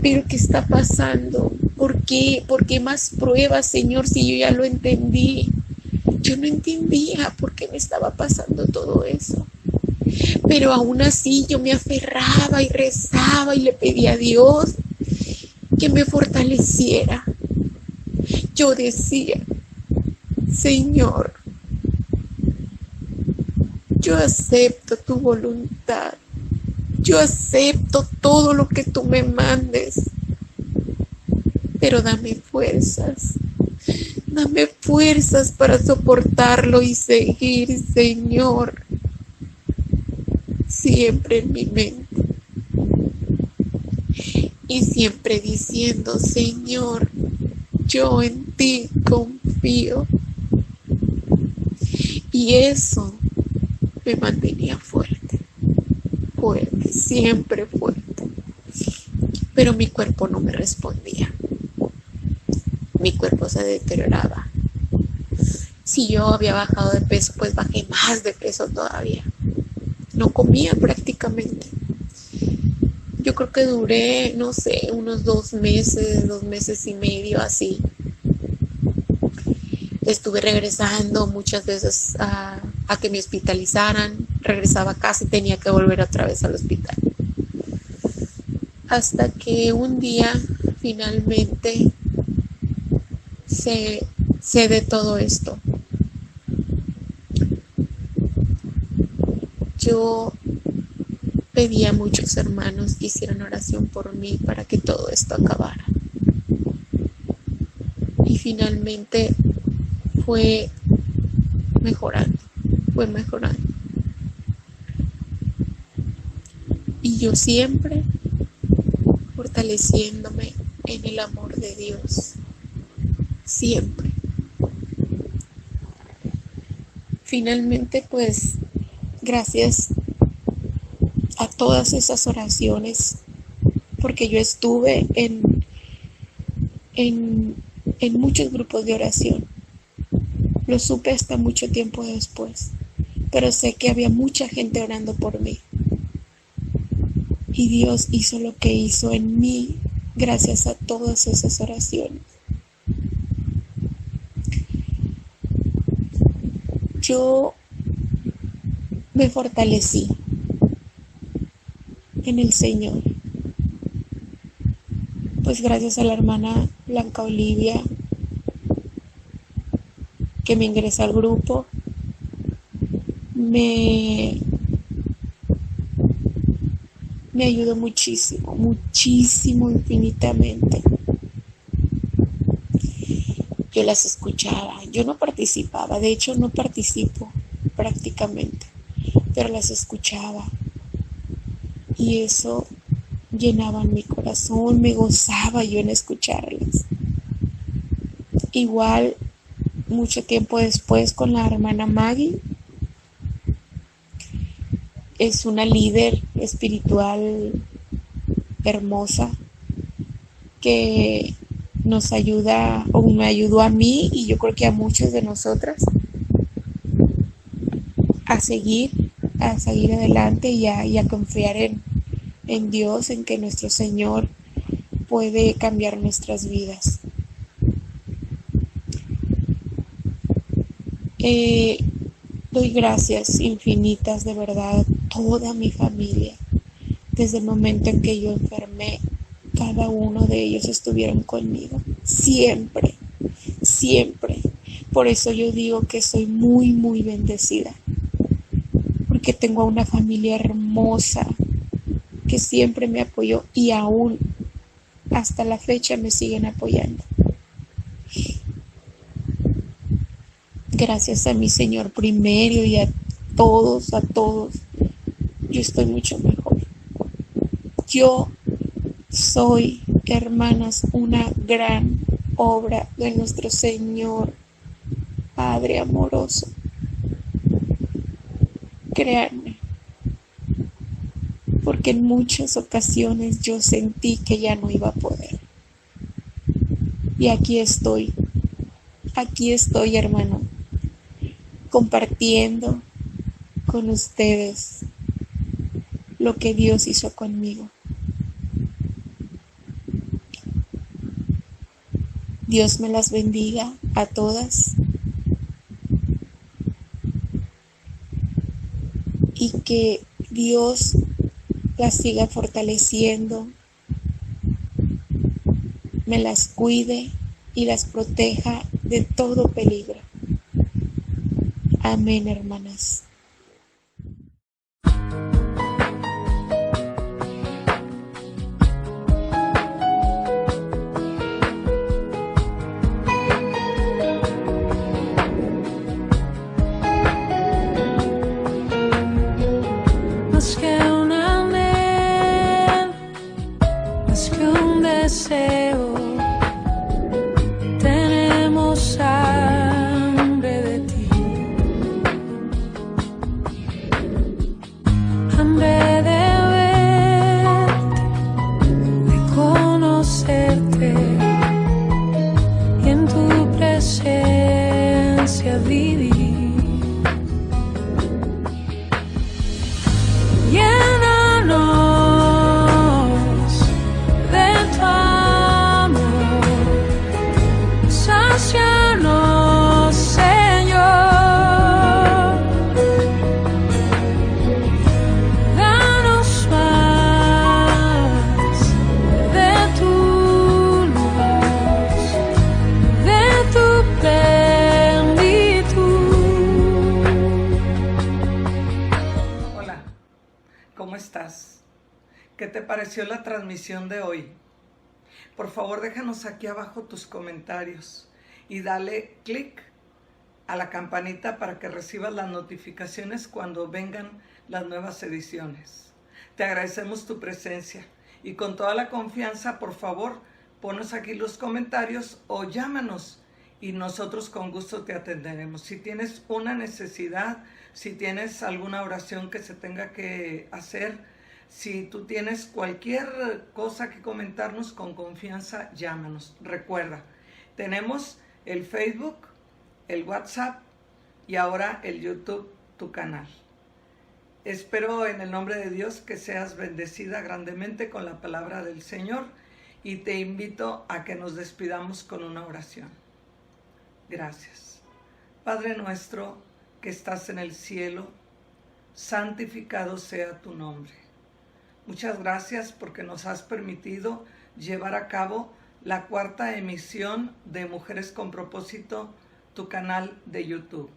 Pero ¿qué está pasando? ¿Por qué? ¿Por qué más pruebas, Señor, si yo ya lo entendí? Yo no entendía por qué me estaba pasando todo eso. Pero aún así yo me aferraba y rezaba y le pedía a Dios que me fortaleciera. Yo decía, Señor, yo acepto tu voluntad. Yo acepto todo lo que tú me mandes, pero dame fuerzas para soportarlo y seguir, Señor, siempre en mi mente. Y siempre diciendo, Señor, yo en ti confío. Y eso me mantenía fuerte, siempre fuerte. Pero mi cuerpo no me respondía. Mi cuerpo se deterioraba. Si yo había bajado de peso, pues bajé más de peso todavía. No comía prácticamente. Yo creo que duré, no sé, unos 2 meses y medio así. Estuve regresando muchas veces a que me hospitalizaran. Regresaba a casa y tenía que volver otra vez al hospital. Hasta que un día finalmente sé de todo esto. Yo pedí a muchos hermanos que hicieran oración por mí para que todo esto acabara. Y finalmente fue mejorando. Y yo siempre fortaleciéndome en el amor de Dios. Siempre. Finalmente, pues, gracias a todas esas oraciones, porque yo estuve en muchos grupos de oración. Lo supe hasta mucho tiempo después, pero sé que había mucha gente orando por mí. Y Dios hizo lo que hizo en mí gracias a todas esas oraciones. Yo me fortalecí en el Señor. Pues gracias a la hermana Blanca Olivia, que me ingresó al grupo, me ayudó muchísimo, infinitamente. Yo las escuchaba, yo no participaba, de hecho no participo prácticamente, pero las escuchaba y eso llenaba mi corazón, me gozaba yo en escucharlas. Igual, mucho tiempo después con la hermana Maggie, es una líder espiritual hermosa que nos ayuda, o me ayudó a mí y yo creo que a muchas de nosotras a seguir adelante y a confiar en Dios, en que nuestro Señor puede cambiar nuestras vidas. Doy gracias infinitas, de verdad, a toda mi familia. Desde el momento en que yo enfermé, cada uno de ellos estuvieron conmigo. Siempre. Por eso yo digo que soy muy bendecida. Porque tengo a una familia hermosa que siempre me apoyó y aún hasta la fecha me siguen apoyando. Gracias a mi Señor primero y a todos, yo estoy mucho mejor. Yo soy, hermanas, una gran obra de nuestro Señor, Padre amoroso. Créanme, porque en muchas ocasiones yo sentí que ya no iba a poder. Y aquí estoy, hermano, compartiendo con ustedes lo que Dios hizo conmigo. Dios me las bendiga a todas y que Dios las siga fortaleciendo, me las cuide y las proteja de todo peligro. Amén, hermanas. Más que un anhelo, más que un deseo, tenemos hambre de ti, hambre de verte, de conocerte y en tu presencia vivir. Llénanos de tu amor, sácianos, Señor, danos más de tu luz, de tu plenitud. Hola, ¿cómo estás? ¿Qué te pareció la transmisión de hoy? Por favor, déjanos aquí abajo tus comentarios y dale clic a la campanita para que recibas las notificaciones cuando vengan las nuevas ediciones. Te agradecemos tu presencia y con toda la confianza, por favor, ponos aquí los comentarios o llámanos y nosotros con gusto te atenderemos. Si tienes una necesidad, si tienes alguna oración que se tenga que hacer, si tú tienes cualquier cosa que comentarnos, con confianza, llámanos. Recuerda, tenemos el Facebook, el WhatsApp y ahora el YouTube, tu canal. Espero en el nombre de Dios que seas bendecida grandemente con la palabra del Señor y te invito a que nos despidamos con una oración. Gracias. Padre nuestro que estás en el cielo, santificado sea tu nombre. Muchas gracias porque nos has permitido llevar a cabo la 4ª emisión de Mujeres con Propósito, tu canal de YouTube.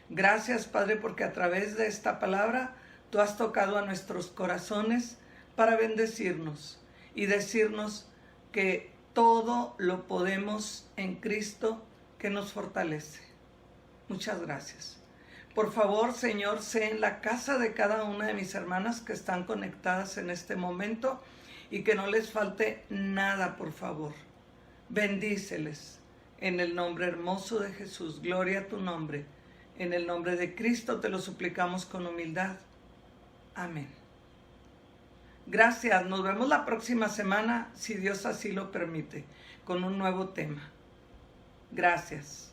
Gracias, Padre, porque a través de esta palabra tú has tocado a nuestros corazones para bendecirnos y decirnos que todo lo podemos en Cristo que nos fortalece. Muchas gracias. Por favor, Señor, sé en la casa de cada una de mis hermanas que están conectadas en este momento y que no les falte nada, por favor. Bendíceles en el nombre hermoso de Jesús. Gloria a tu nombre. En el nombre de Cristo te lo suplicamos con humildad. Amén. Gracias. Nos vemos la próxima semana, si Dios así lo permite, con un nuevo tema. Gracias.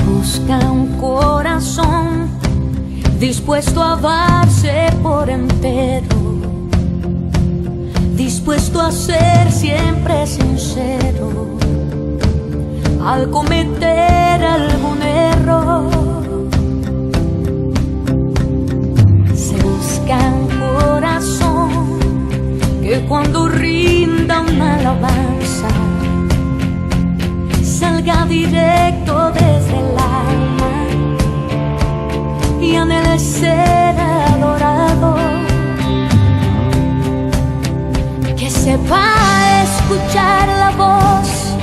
Busca un corazón dispuesto a darse por entero, dispuesto a ser siempre sincero al cometer algún error. Se busca un corazón que cuando rinda una alabanza salga directo desde el alma y anhele ser adorado, que sepa escuchar la voz